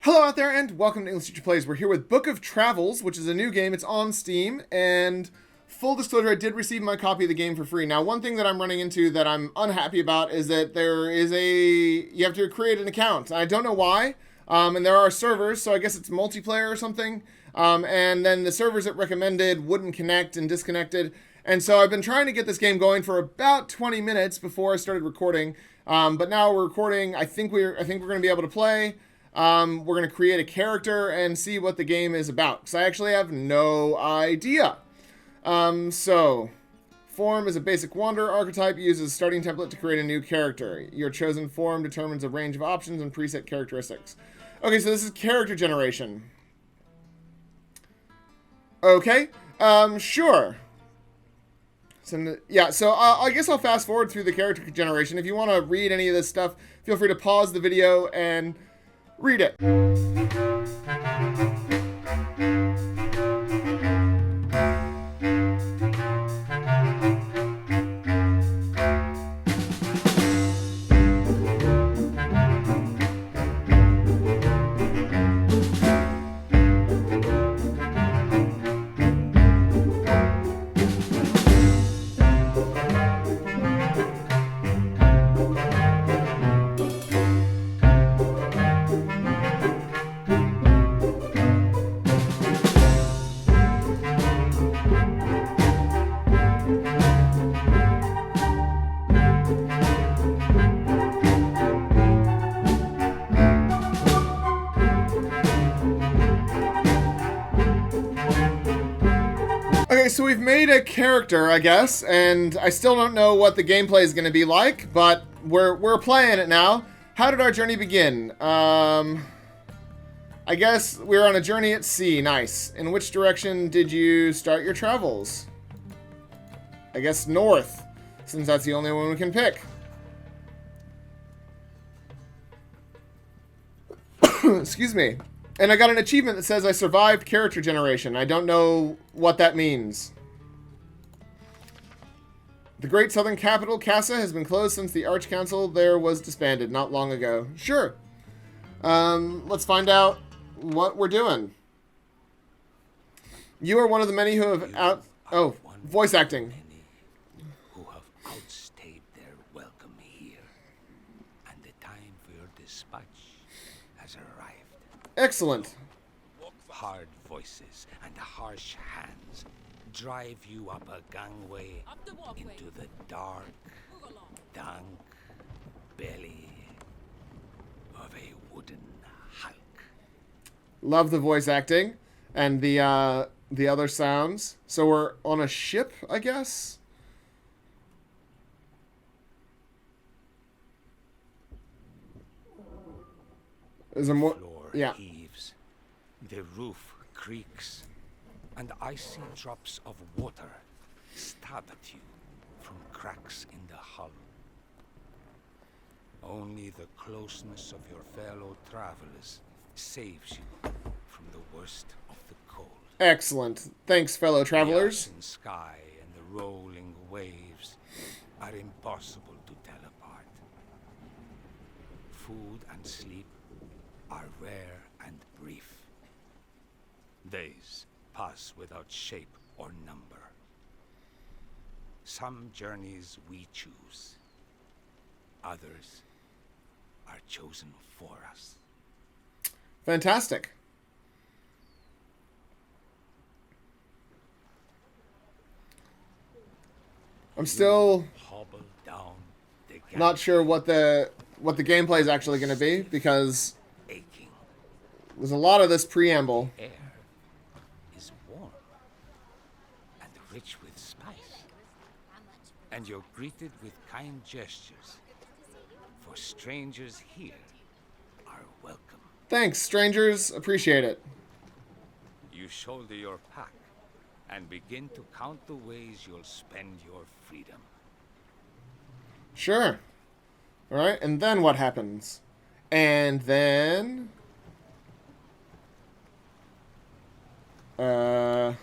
Hello out there, and welcome to English Teacher Plays. We're here with Book of Travels, which is a new game. It's on Steam, and full disclosure, I did receive my copy of the game for free. Now, one thing that I'm running into that I'm unhappy about is that you have to create an account. I don't know why, and there are servers, so I guess it's multiplayer or something, and then the servers it recommended wouldn't connect and disconnected, and so I've been trying to get this game going for about 20 minutes before I started recording, but now we're recording. I think we're going to be able to play. We're going to create a character and see what the game is about, because I actually have no idea. So, form is a basic wanderer archetype. Uses a starting template to create a new character. Your chosen form determines a range of options and preset characteristics. Okay, so this is character generation. Okay, sure. So, yeah, so I guess I'll fast forward through the character generation. If you want to read any of this stuff, feel free to pause the video and read it. Okay, so we've made a character, I guess, and I still don't know what the gameplay is going to be like, but we're playing it now. How did our journey begin? I guess we were on a journey at sea. Nice. In which direction did you start your travels? I guess north, since that's the only one we can pick. Excuse me. And I got an achievement that says I survived character generation. I don't know what that means. The great southern capital, Casa, has been closed since the Arch Council there was disbanded not long ago. Sure. Let's find out what we're doing. You are one of the many who have voice acting. Who have outstayed their welcome here, and the time for your dispatch has arrived. Excellent. Hard voices and harsh hands drive you up a gangway into the dark, dank belly of a wooden hulk. Love the voice acting and the other sounds. So we're on a ship, I guess. Is there more? Yeah. Heaves, the roof creaks, and icy drops of water stab at you from cracks in the hull. Only the closeness of your fellow travelers saves you from the worst of the cold. Excellent. Thanks, fellow travelers. The sky and the rolling waves are impossible to tell apart. Food and sleep are rare and brief. Days pass without shape or number. Some journeys we choose. Others are chosen for us. Fantastic. I'm still Hobble down the not sure what the gameplay is actually going to be, because aching. there's a lot of this preamble. Air is warm and rich with spice, and you're greeted with kind gestures, for strangers here are welcome. Thanks, strangers. Appreciate it. You shoulder your pack and begin to count the ways you'll spend your freedom. Sure. All right, and then what happens? And then I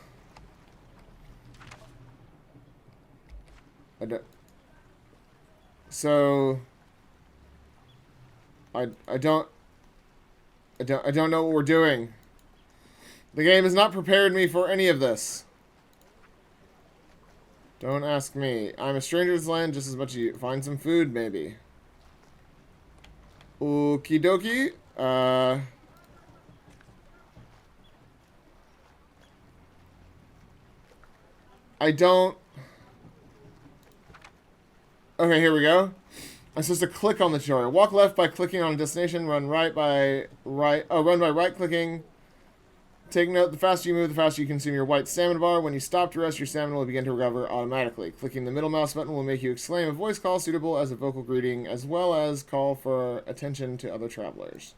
don't, so I don't I don't know what we're doing. The game has not prepared me for any of this. Don't ask me. I'm a stranger to this land just as much as you. Find some food, maybe. Okie dokie. I don't... Okay, here we go. I'm supposed to click on the tutorial. Walk left by clicking on a destination. Run by right-clicking. Take note, the faster you move, the faster you consume your white stamina bar. When you stop to rest, your stamina will begin to recover automatically. Clicking the middle mouse button will make you exclaim a voice call suitable as a vocal greeting, as well as call for attention to other travelers.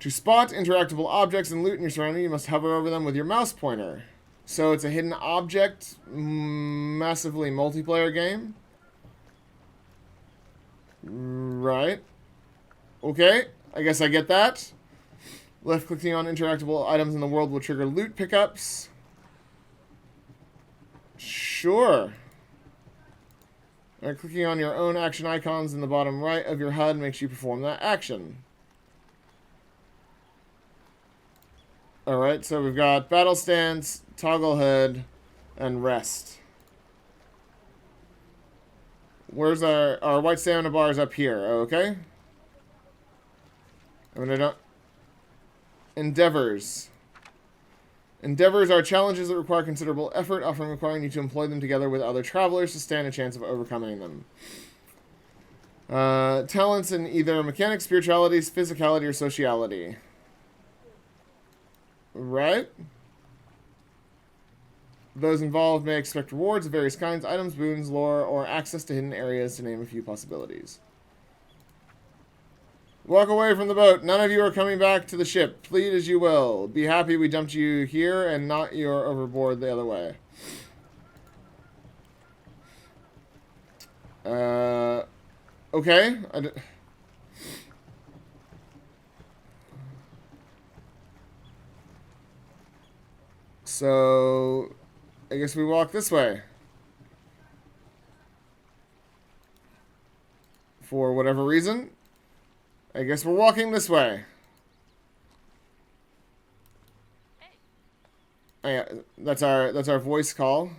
To spot interactable objects and loot in your surroundings, you must hover over them with your mouse pointer. So it's a hidden object, massively multiplayer game. Right. Okay, I guess I get that. Left-clicking on interactable items in the world will trigger loot pickups. Sure. Clicking on your own action icons in the bottom right of your HUD makes you perform that action. Alright, so we've got battle stance, toggle HUD, and rest. Where's our white stamina bar is up here, okay? I mean, I don't... Endeavors. Endeavors are challenges that require considerable effort, often requiring you to employ them together with other travelers to stand a chance of overcoming them. Talents in either mechanics, spiritualities, physicality, or sociality. Right? Those involved may expect rewards of various kinds, items, boons, lore, or access to hidden areas, to name a few possibilities. Walk away from the boat. None of you are coming back to the ship. Plead as you will. Be happy we dumped you here and not you're overboard the other way. Okay. So, I guess we walk this way. For whatever reason. I guess we're walking this way. Oh, yeah, that's our voice call.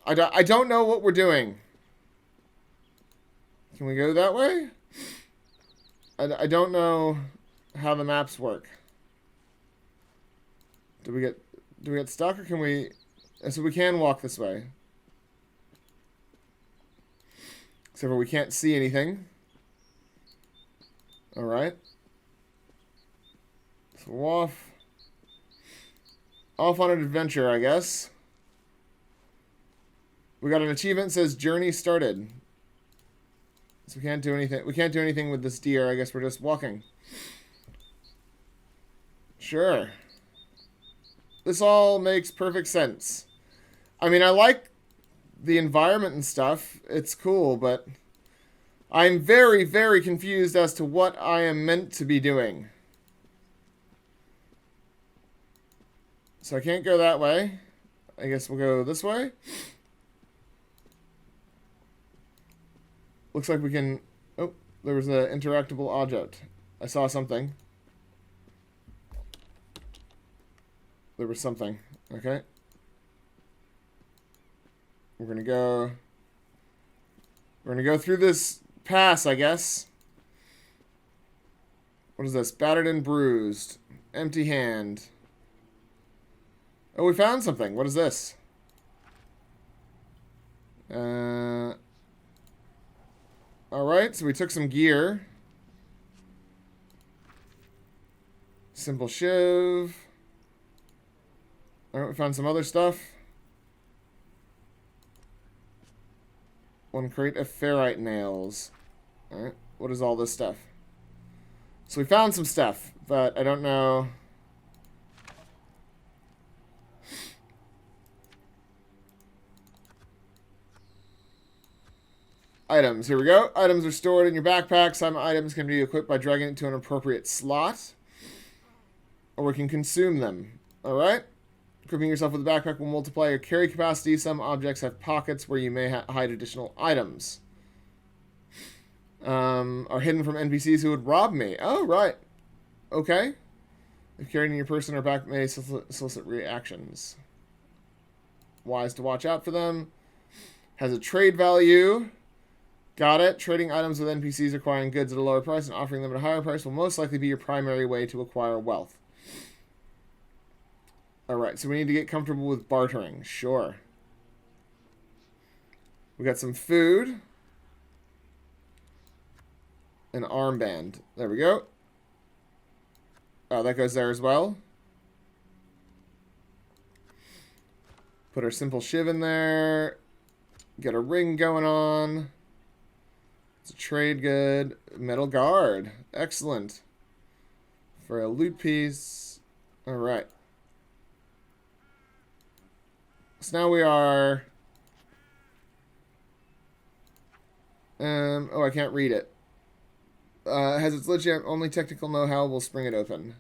I don't know what we're doing. Can we go that way? I don't know how the maps work. Do we get stuck, or can we... So we can walk this way. Except for we can't see anything. Alright. So we're off on an adventure, I guess. We got an achievement that says journey started. So we can't do anything. We can't do anything with this deer. I guess we're just walking. Sure. This all makes perfect sense. I mean, I like the environment and stuff. It's cool, but I'm very, very confused as to what I am meant to be doing. So I can't go that way. I guess we'll go this way. Looks like we can... Oh, there was an interactable object. I saw something. There was something. Okay. We're gonna go through this pass, I guess. What is this? Battered and bruised. Empty hand. Oh, we found something. What is this? Alright, so we took some gear. Simple shove. Alright, we found some other stuff. One crate of ferrite nails. Alright, what is all this stuff? So we found some stuff, but I don't know... Items. Here we go. Items are stored in your backpack. Some items can be equipped by dragging it to an appropriate slot. Or we can consume them. Alright? Equipping yourself with a backpack will multiply your carry capacity. Some objects have pockets where you may hide additional items. are hidden from NPCs who would rob me. Oh, right. Okay. If carried in your person or back may solicit reactions. Wise to watch out for them. Has a trade value. Got it. Trading items with NPCs acquiring goods at a lower price and offering them at a higher price will most likely be your primary way to acquire wealth. Alright, so we need to get comfortable with bartering. Sure. We got some food. An armband. There we go. Oh, that goes there as well. Put our simple shiv in there. Get a ring going on. It's a trade good. Metal guard. Excellent. For a loot piece. Alright. So now we are... oh, I can't read it. Has its legit only technical know-how. We'll spring it open.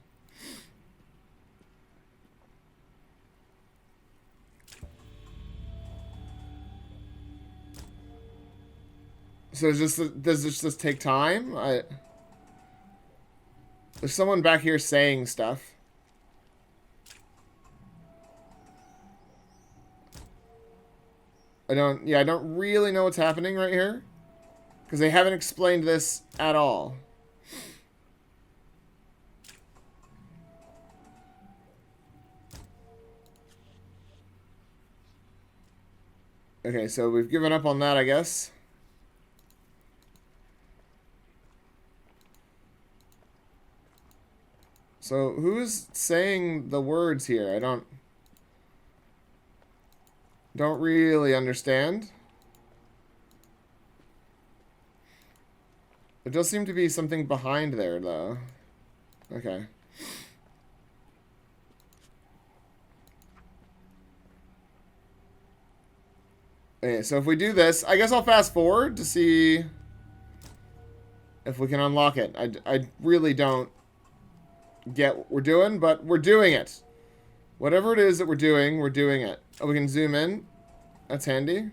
So does this just take time? There's someone back here saying stuff. I don't really know what's happening right here. Because they haven't explained this at all. Okay, so we've given up on that, I guess. So who's saying the words here? I don't really understand. There does seem to be something behind there, though. Okay. Okay, so if we do this, I guess I'll fast forward to see if we can unlock it. I really don't get what we're doing, but we're doing it. Whatever it is that we're doing it. Oh, we can zoom in. That's handy.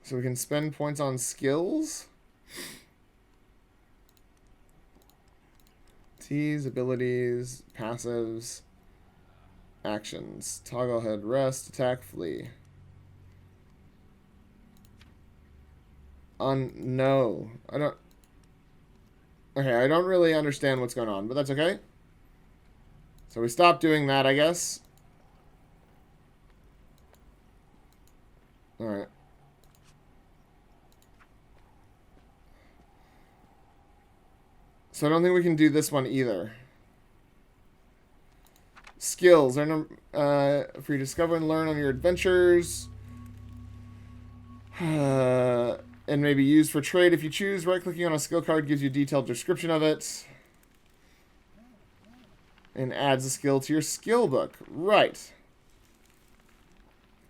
So we can spend points on skills. T's, abilities, passives, actions. Toggle head, rest, attack, flee. No. I don't... Okay, I don't really understand what's going on, but that's okay. So we stopped doing that, I guess. Alright. So I don't think we can do this one either. Skills. For you discover and learn on your adventures. And may be used for trade if you choose. Right-clicking on a skill card gives you a detailed description of it. And adds a skill to your skill book. Right.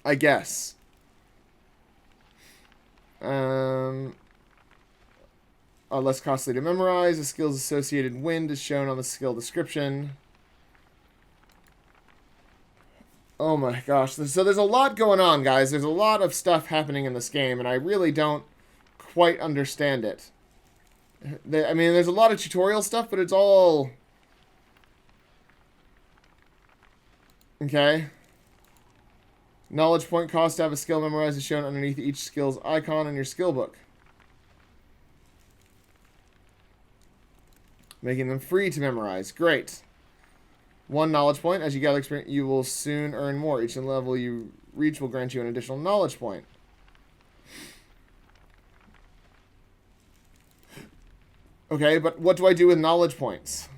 I guess. Are less costly to memorize. The skill's associated wind is shown on the skill description. Oh my gosh. So there's a lot going on, guys. There's a lot of stuff happening in this game, and I really don't quite understand it. I mean, there's a lot of tutorial stuff, but it's all... Okay. Knowledge point cost to have a skill memorized is shown underneath each skill's icon in your skill book. Making them free to memorize. Great. 1 knowledge point. As you gather experience, you will soon earn more. Each level you reach will grant you an additional knowledge point. Okay, but what do I do with knowledge points?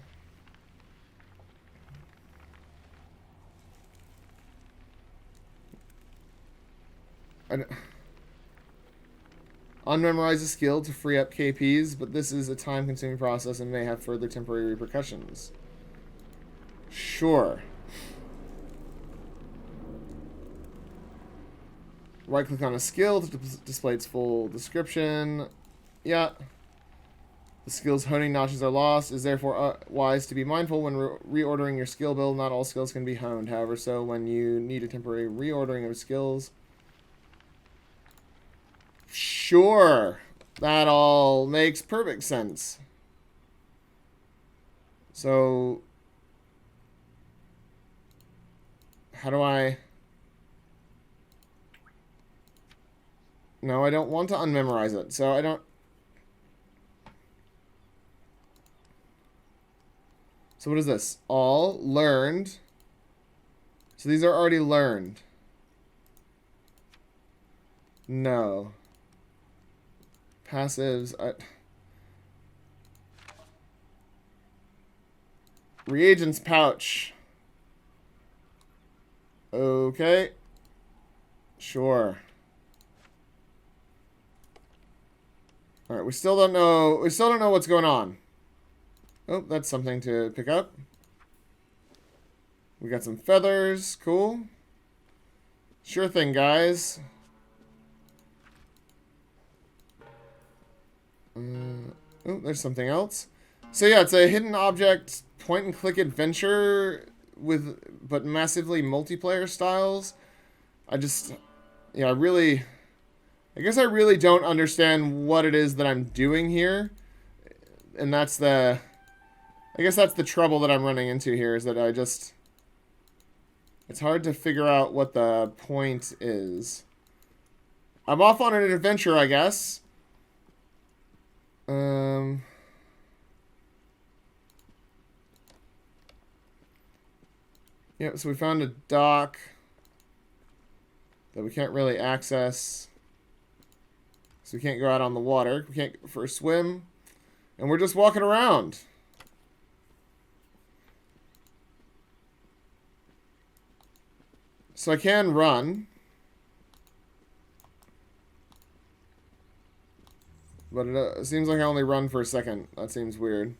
Unmemorize a skill to free up KPs, but this is a time-consuming process and may have further temporary repercussions. Sure. Right-click on a skill to display its full description. Yeah. The skill's honing notches are lost. Is therefore wise to be mindful when reordering your skill build. Not all skills can be honed. However, so when you need a temporary reordering of skills. Sure. That all makes perfect sense. So, how do I... No, I don't want to unmemorize it, so I don't... So what is this? All learned. So these are already learned. No. Passives. Reagents pouch. Okay. Sure. All right, we still don't know what's going on. Oh, that's something to pick up. We got some feathers. Cool. Sure thing, guys. Oh, there's something else. So yeah, it's a hidden object point-and-click adventure but massively multiplayer styles. I guess I really don't understand what it is that I'm doing here. And I guess that's the trouble that I'm running into here, is that it's hard to figure out what the point is. I'm off on an adventure, I guess. Yeah, so we found a dock that we can't really access. So we can't go out on the water. We can't go for a swim. And we're just walking around. So I can run. But it seems like I only run for a second. That seems weird.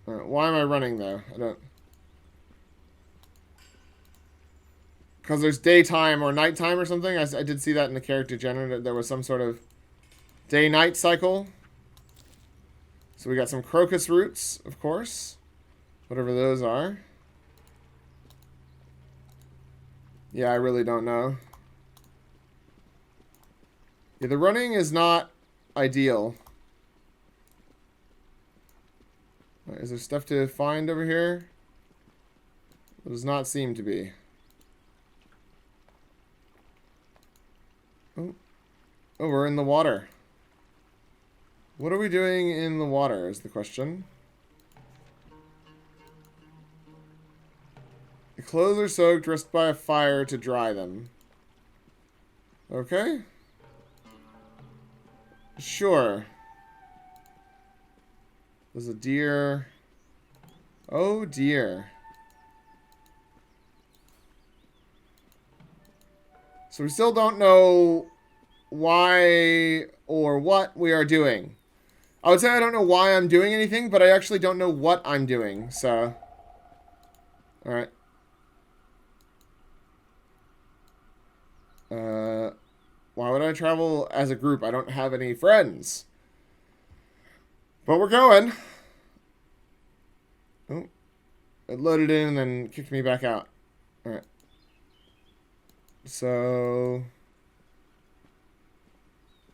Alright, why am I running though? I don't... Because there's daytime or nighttime or something? I did see that in the character generator. There was some sort of day-night cycle. So we got some crocus roots, of course. Whatever those are. Yeah, I really don't know. Yeah, the running is not ideal. Right, is there stuff to find over here? It does not seem to be. Oh, we're in the water. What are we doing in the water is the question. The clothes are soaked, risked by a fire to dry them. Okay. Sure. There's a deer. Oh dear. So we still don't know why or what we are doing. I would say I don't know why I'm doing anything, but I actually don't know what I'm doing, so... Alright. Why would I travel as a group? I don't have any friends. But we're going. Oh. It loaded in and then kicked me back out. Alright. So...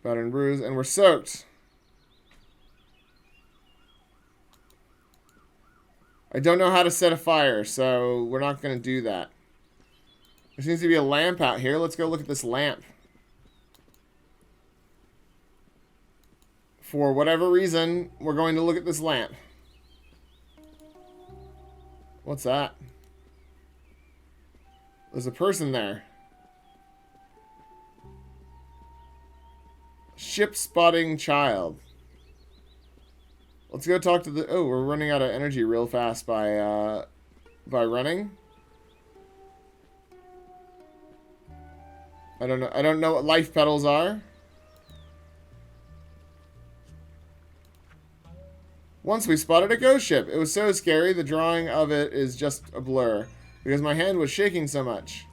Battered and bruised. And we're soaked. I don't know how to set a fire, so we're not going to do that. There seems to be a lamp out here. Let's go look at this lamp. For whatever reason, we're going to look at this lamp. What's that? There's a person there. Ship spotting child. Let's go talk to the... Oh, we're running out of energy real fast by running. I don't know. I don't know what life petals are. Once we spotted a ghost ship. It was so scary, the drawing of it is just a blur. Because my hand was shaking so much.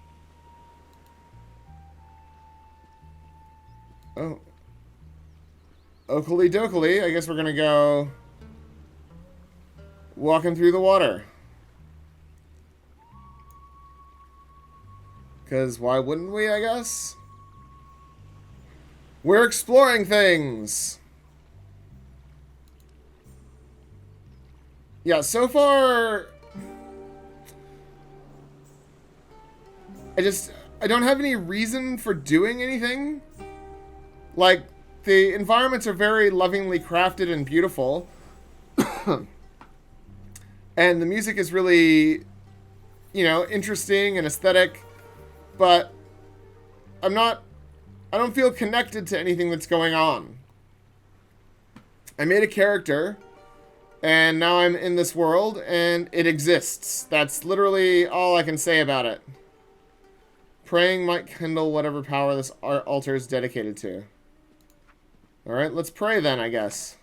Oh. Oakley dokley. I guess we're gonna go walking through the water. Because why wouldn't we, I guess? We're exploring things! Yeah, so far... I don't have any reason for doing anything. Like, the environments are very lovingly crafted and beautiful. And the music is really, you know, interesting and aesthetic. But I don't feel connected to anything that's going on. I made a character, and now I'm in this world, and it exists. That's literally all I can say about it. Praying might kindle whatever power this altar is dedicated to. Alright, let's pray then, I guess.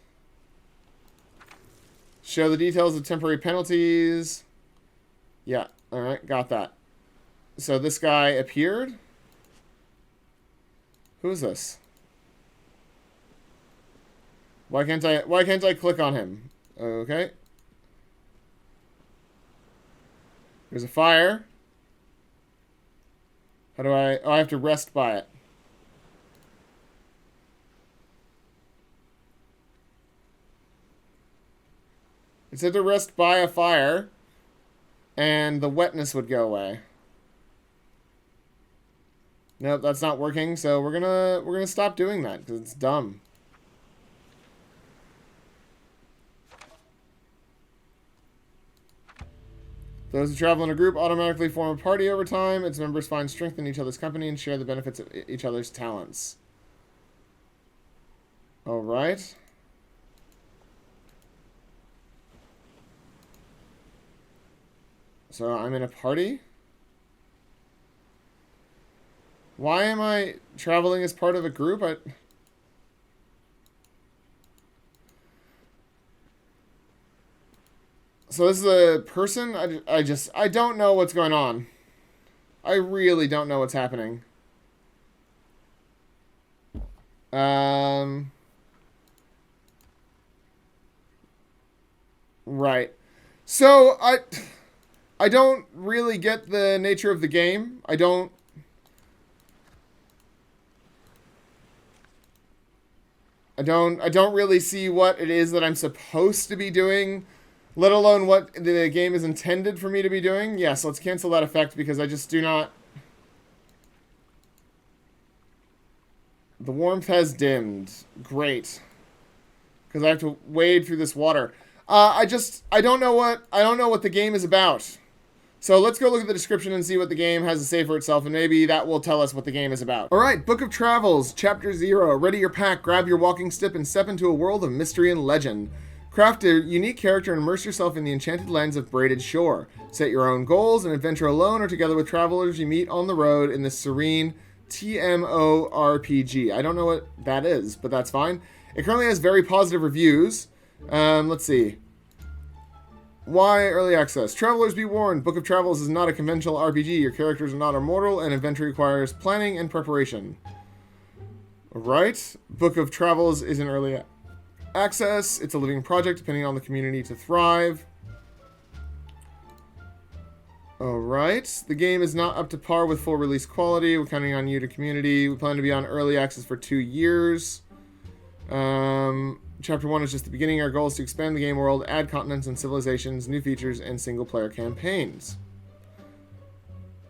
Show the details of temporary penalties. Yeah, alright, got that. So this guy appeared? Who is this? Why can't I click on him? Okay. There's a fire. How do I... Oh, I have to rest by it. It said to rest by a fire, and the wetness would go away. Nope, that's not working, so we're gonna stop doing that, because it's dumb. Those who travel in a group automatically form a party over time. Its members find strength in each other's company and share the benefits of each other's talents. Alright. So I'm in a party? Why am I traveling as part of a group? So this is a person? I don't know what's going on. I really don't know what's happening. Right. So, I don't really get the nature of the game. I don't really see what it is that I'm supposed to be doing, let alone what the game is intended for me to be doing. Yes, let's cancel that effect because I just do not... The warmth has dimmed. Great. Because I have to wade through this water. I don't know what the game is about. So let's go look at the description and see what the game has to say for itself, and maybe that will tell us what the game is about. Alright, Book of Travels, Chapter 0. Ready your pack, grab your walking stick, and step into a world of mystery and legend. Craft a unique character and immerse yourself in the enchanted lands of Braided Shore. Set your own goals and adventure alone or together with travelers you meet on the road in this serene TMORPG. I don't know what that is, but that's fine. It currently has very positive reviews. Let's see. Why early access? Travelers be warned, Book of Travels is not a conventional RPG. Your characters are not immortal, and adventure requires planning and preparation. Alright. Book of Travels is in early access. It's a living project, depending on the community to thrive. Alright. The game is not up to par with full release quality. We're counting on you to community. We plan to be on early access for 2 years. Chapter 1 is just the beginning. Our goal is to expand the game world, add continents and civilizations, new features, and single-player campaigns.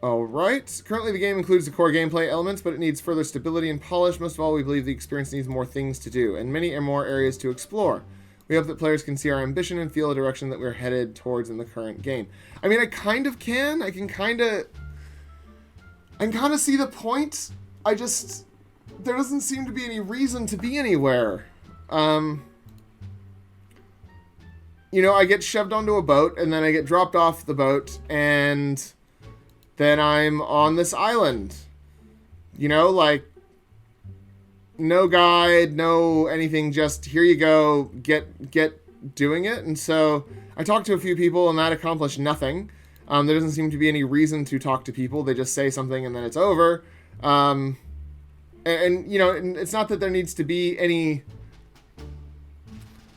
Alright. Currently, the game includes the core gameplay elements, but it needs further stability and polish. Most of all, we believe the experience needs more things to do, and many more areas to explore. We hope that players can see our ambition and feel the direction that we're headed towards in the current game. I mean, I kind of can. I can kind of see the point. There doesn't seem to be any reason to be anywhere. You know, I get shoved onto a boat, and then I get dropped off the boat, and then I'm on this island. You know, like, no guide, no anything, just here you go, get doing it. And so I talked to a few people, and that accomplished nothing. There doesn't seem to be any reason to talk to people. They just say something, and then it's over. And you know, and it's not that there needs to be any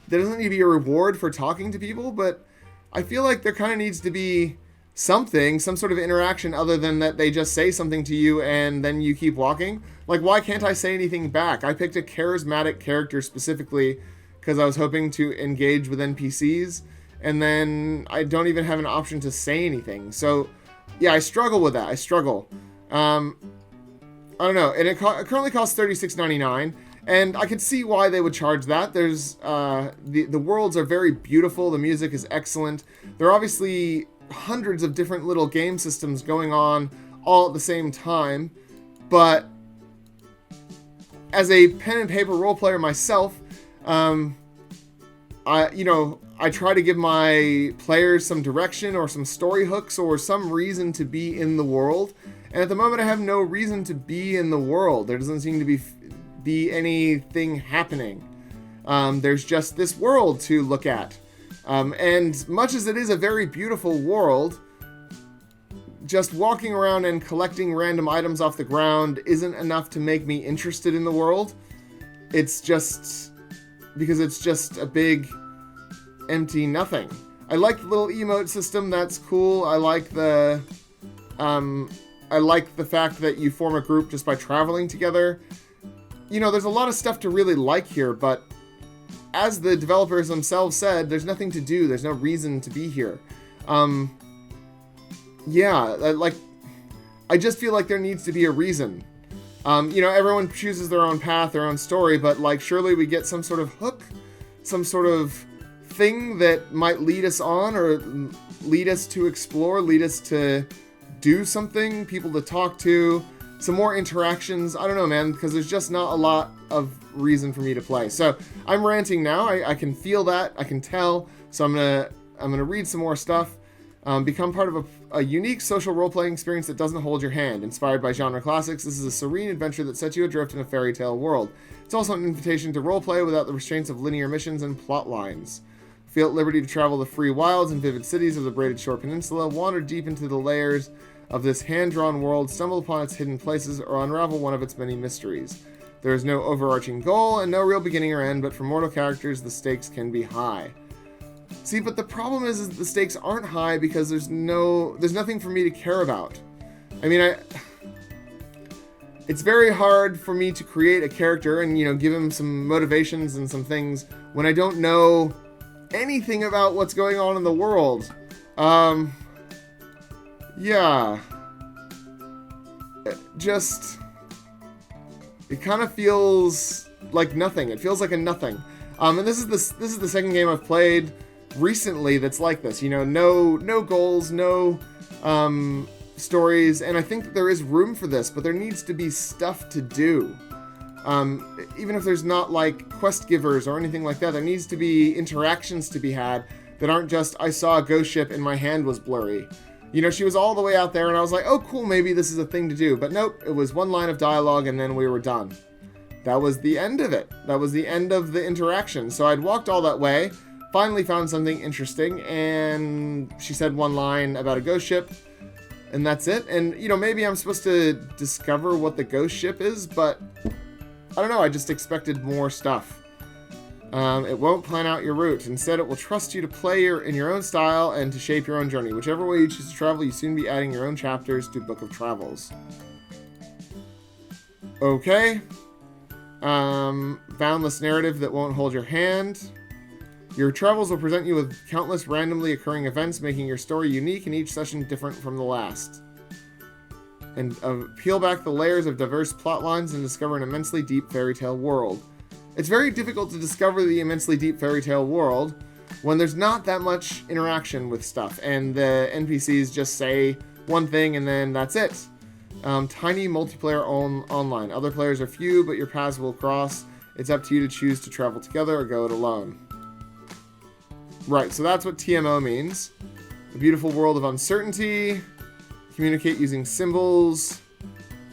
there doesn't need to be a reward for talking to people, but I feel like there kind of needs to be something, some sort of interaction other than that they just say something to you and then you keep walking. Like, why can't I say anything back? I picked a charismatic character specifically because I was hoping to engage with NPCs, and then I don't even have an option to say anything. So, yeah, I struggle with that. I struggle. I don't know. And it currently costs $36.99, and I could see why they would charge that. There's the worlds are very beautiful. The music is excellent. There are obviously hundreds of different little game systems going on all at the same time, but as a pen and paper role player myself, I try to give my players some direction or some story hooks or some reason to be in the world. And at the moment, I have no reason to be in the world. There doesn't seem to be anything happening. There's just this world to look at. And much as it is a very beautiful world, just walking around and collecting random items off the ground isn't enough to make me interested in the world. It's just because it's just a big empty nothing. I like the little emote system. That's cool. I like the fact that you form a group just by traveling together. You know, there's a lot of stuff to really like here, but as the developers themselves said, there's nothing to do. There's no reason to be here. I just feel like there needs to be a reason. Everyone chooses their own path, their own story, but like surely we get some sort of hook, some sort of thing that might lead us on or lead us to explore, lead us to do something, people to talk to, some more interactions. I don't know, man, because there's just not a lot of reason for me to play. So I'm ranting now. I can feel that. I can tell. So I'm gonna read some more stuff. Become part of a unique social role-playing experience that doesn't hold your hand. Inspired by genre classics, this is a serene adventure that sets you adrift in a fairy tale world. It's also an invitation to roleplay without the restraints of linear missions and plot lines. Feel at liberty to travel the free wilds and vivid cities of the Braided Shore Peninsula, wander deep into the layers of this hand-drawn world, stumble upon its hidden places, or unravel one of its many mysteries. There is no overarching goal and no real beginning or end, but for mortal characters, the stakes can be high. See, but the problem is that the stakes aren't high because there's nothing for me to care about. I mean, it's very hard for me to create a character and, give him some motivations and some things when I don't know anything about what's going on in the world. Yeah. It kind of feels like nothing. It feels like a nothing. And this is the second game I've played recently that's like this. No goals, no stories, and I think that there is room for this, but there needs to be stuff to do. Even if there's not like quest givers or anything like that, there needs to be interactions to be had that aren't just, I saw a ghost ship and my hand was blurry. She was all the way out there and I was like, oh cool, maybe this is a thing to do. But nope, it was one line of dialogue and then we were done. That was the end of it. That was the end of the interaction. So I'd walked all that way, finally found something interesting, and she said one line about a ghost ship, and that's it. And, maybe I'm supposed to discover what the ghost ship is, but I don't know, I just expected more stuff. It won't plan out your route. Instead, it will trust you to play in your own style and to shape your own journey. Whichever way you choose to travel, you soon be adding your own chapters to Book of Travels. Okay. Boundless narrative that won't hold your hand. Your travels will present you with countless randomly occurring events, making your story unique and each session different from the last. And peel back the layers of diverse plot lines and discover an immensely deep fairy tale world. It's very difficult to discover the immensely deep fairy tale world when there's not that much interaction with stuff, and the NPCs just say one thing and then that's it. Tiny multiplayer online. Other players are few, but your paths will cross. It's up to you to choose to travel together or go it alone. Right, so that's what TMO means. A beautiful world of uncertainty. Communicate using symbols.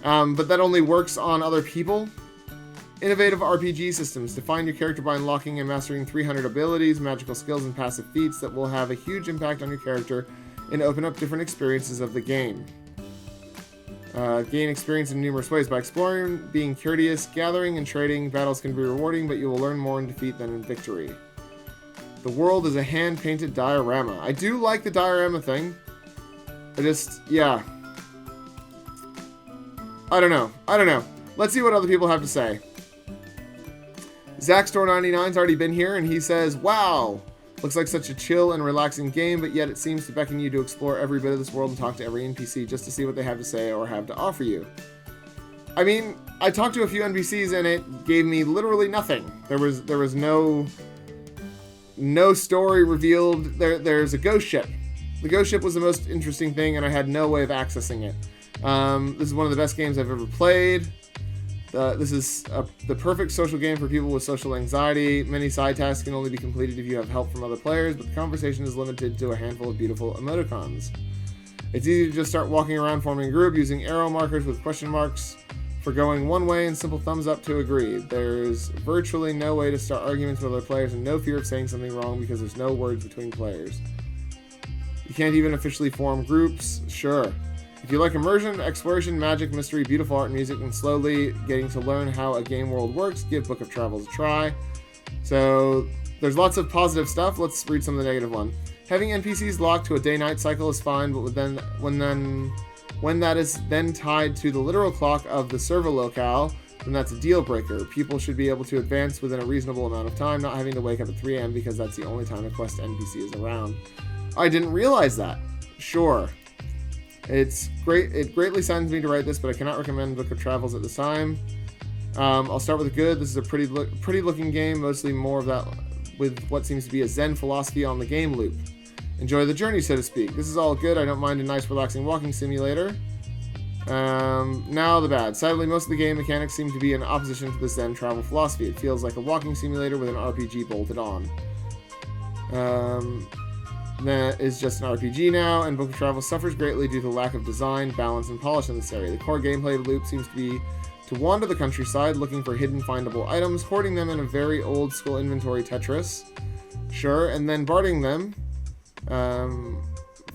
But that only works on other people. Innovative RPG systems. Define your character by unlocking and mastering 300 abilities, magical skills, and passive feats that will have a huge impact on your character and open up different experiences of the game. Gain experience in numerous ways. By exploring, being curious, gathering, and trading, battles can be rewarding, but you will learn more in defeat than in victory. The world is a hand-painted diorama. I do like the diorama thing. Yeah. I don't know. Let's see what other people have to say. Zach Store 99's already been here, and he says, wow, looks like such a chill and relaxing game, but yet it seems to beckon you to explore every bit of this world and talk to every NPC just to see what they have to say or have to offer you. I mean, I talked to a few NPCs, and it gave me literally nothing. There was no story revealed. There's a ghost ship. The ghost ship was the most interesting thing, and I had no way of accessing it. This is one of the best games I've ever played. This is the perfect social game for people with social anxiety. Many side tasks can only be completed if you have help from other players, but the conversation is limited to a handful of beautiful emoticons. It's easy to just start walking around forming a group using arrow markers with question marks for going one way and simple thumbs up to agree. There's virtually no way to start arguments with other players and no fear of saying something wrong because there's no words between players. You can't even officially form groups. Sure. If you like immersion, exploration, magic, mystery, beautiful art, and music, and slowly getting to learn how a game world works, give Book of Travels a try. So, there's lots of positive stuff. Let's read some of the negative one. Having NPCs locked to a day-night cycle is fine, but when that is then tied to the literal clock of the server locale, then that's a deal breaker. People should be able to advance within a reasonable amount of time, not having to wake up at 3 a.m. because that's the only time a quest NPC is around. I didn't realize that. Sure. It's great. It greatly saddens me to write this, but I cannot recommend Book of Travels at this time. I'll start with the good. This is a pretty looking game, mostly more of that with what seems to be a Zen philosophy on the game loop. Enjoy the journey, so to speak. This is all good. I don't mind a nice, relaxing walking simulator. Now the bad. Sadly, most of the game mechanics seem to be in opposition to the Zen travel philosophy. It feels like a walking simulator with an RPG bolted on. That is just an RPG now, and Book of Travel suffers greatly due to lack of design, balance, and polish in this area. The core gameplay loop seems to be to wander the countryside looking for hidden findable items, hoarding them in a very old school inventory Tetris. Sure, and then barding them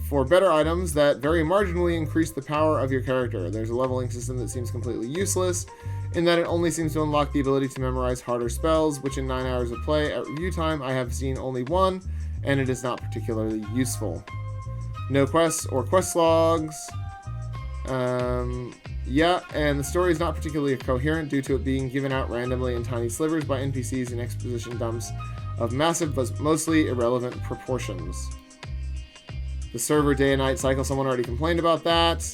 for better items that very marginally increase the power of your character. There's a leveling system that seems completely useless, in that it only seems to unlock the ability to memorize harder spells, which in 9 hours of play at review time I have seen only one, and it is not particularly useful. No quests or quest logs. Yeah, and the story is not particularly coherent due to it being given out randomly in tiny slivers by NPCs in exposition dumps of massive but mostly irrelevant proportions. The server day and night cycle, someone already complained about that.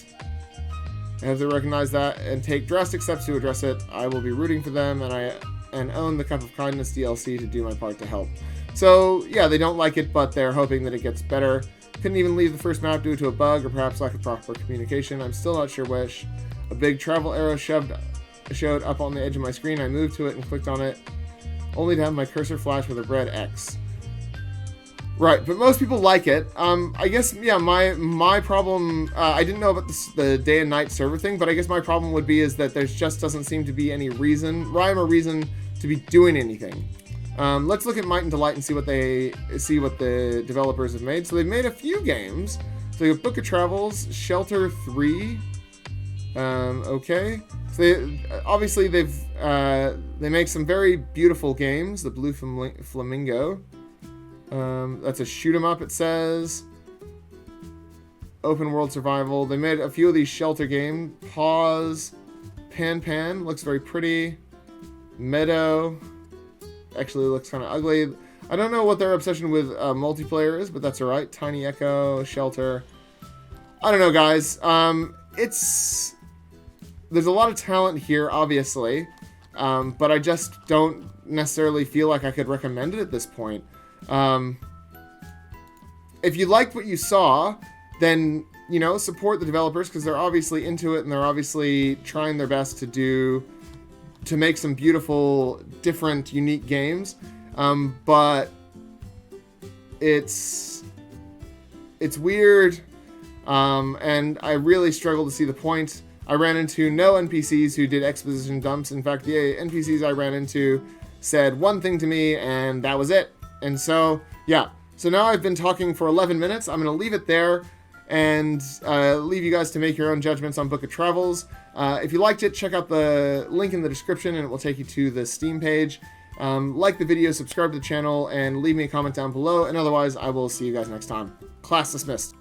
I have to recognize that and take drastic steps to address it. I will be rooting for them, and own the Cup of Kindness DLC to do my part to help. So, yeah, they don't like it, but they're hoping that it gets better. Couldn't even leave the first map due to a bug, or perhaps lack of proper communication. I'm still not sure which. A big travel arrow showed up on the edge of my screen. I moved to it and clicked on it, only to have my cursor flash with a red X. Right, but most people like it. I guess, yeah, my problem, I didn't know about the day and night server thing, but I guess my problem would be is that there just doesn't seem to be any rhyme or reason to be doing anything. Let's look at Might and Delight and see what the developers have made. So they've made a few games. So you have Book of Travels, Shelter 3. Okay. So obviously they make some very beautiful games. The Blue Flamingo. That's a shoot 'em up, it says. Open world survival. They made a few of these Shelter games. Pause. Pan looks very pretty. Meadow. Actually looks kind of ugly. I don't know what their obsession with multiplayer is, but that's alright. Tiny Echo, Shelter. I don't know, guys. There's a lot of talent here, obviously, but I just don't necessarily feel like I could recommend it at this point. If you liked what you saw, then, support the developers, because they're obviously into it, and they're obviously trying their best to make some beautiful, different, unique games. But it's weird, and I really struggle to see the point. I ran into no NPCs who did exposition dumps. In fact, the NPCs I ran into said one thing to me, and that was it. And so, yeah. So now I've been talking for 11 minutes. I'm going to leave it there and leave you guys to make your own judgments on Book of Travels. If you liked it, check out the link in the description, and it will take you to the Steam page. Like the video, subscribe to the channel, and leave me a comment down below. And otherwise, I will see you guys next time. Class dismissed.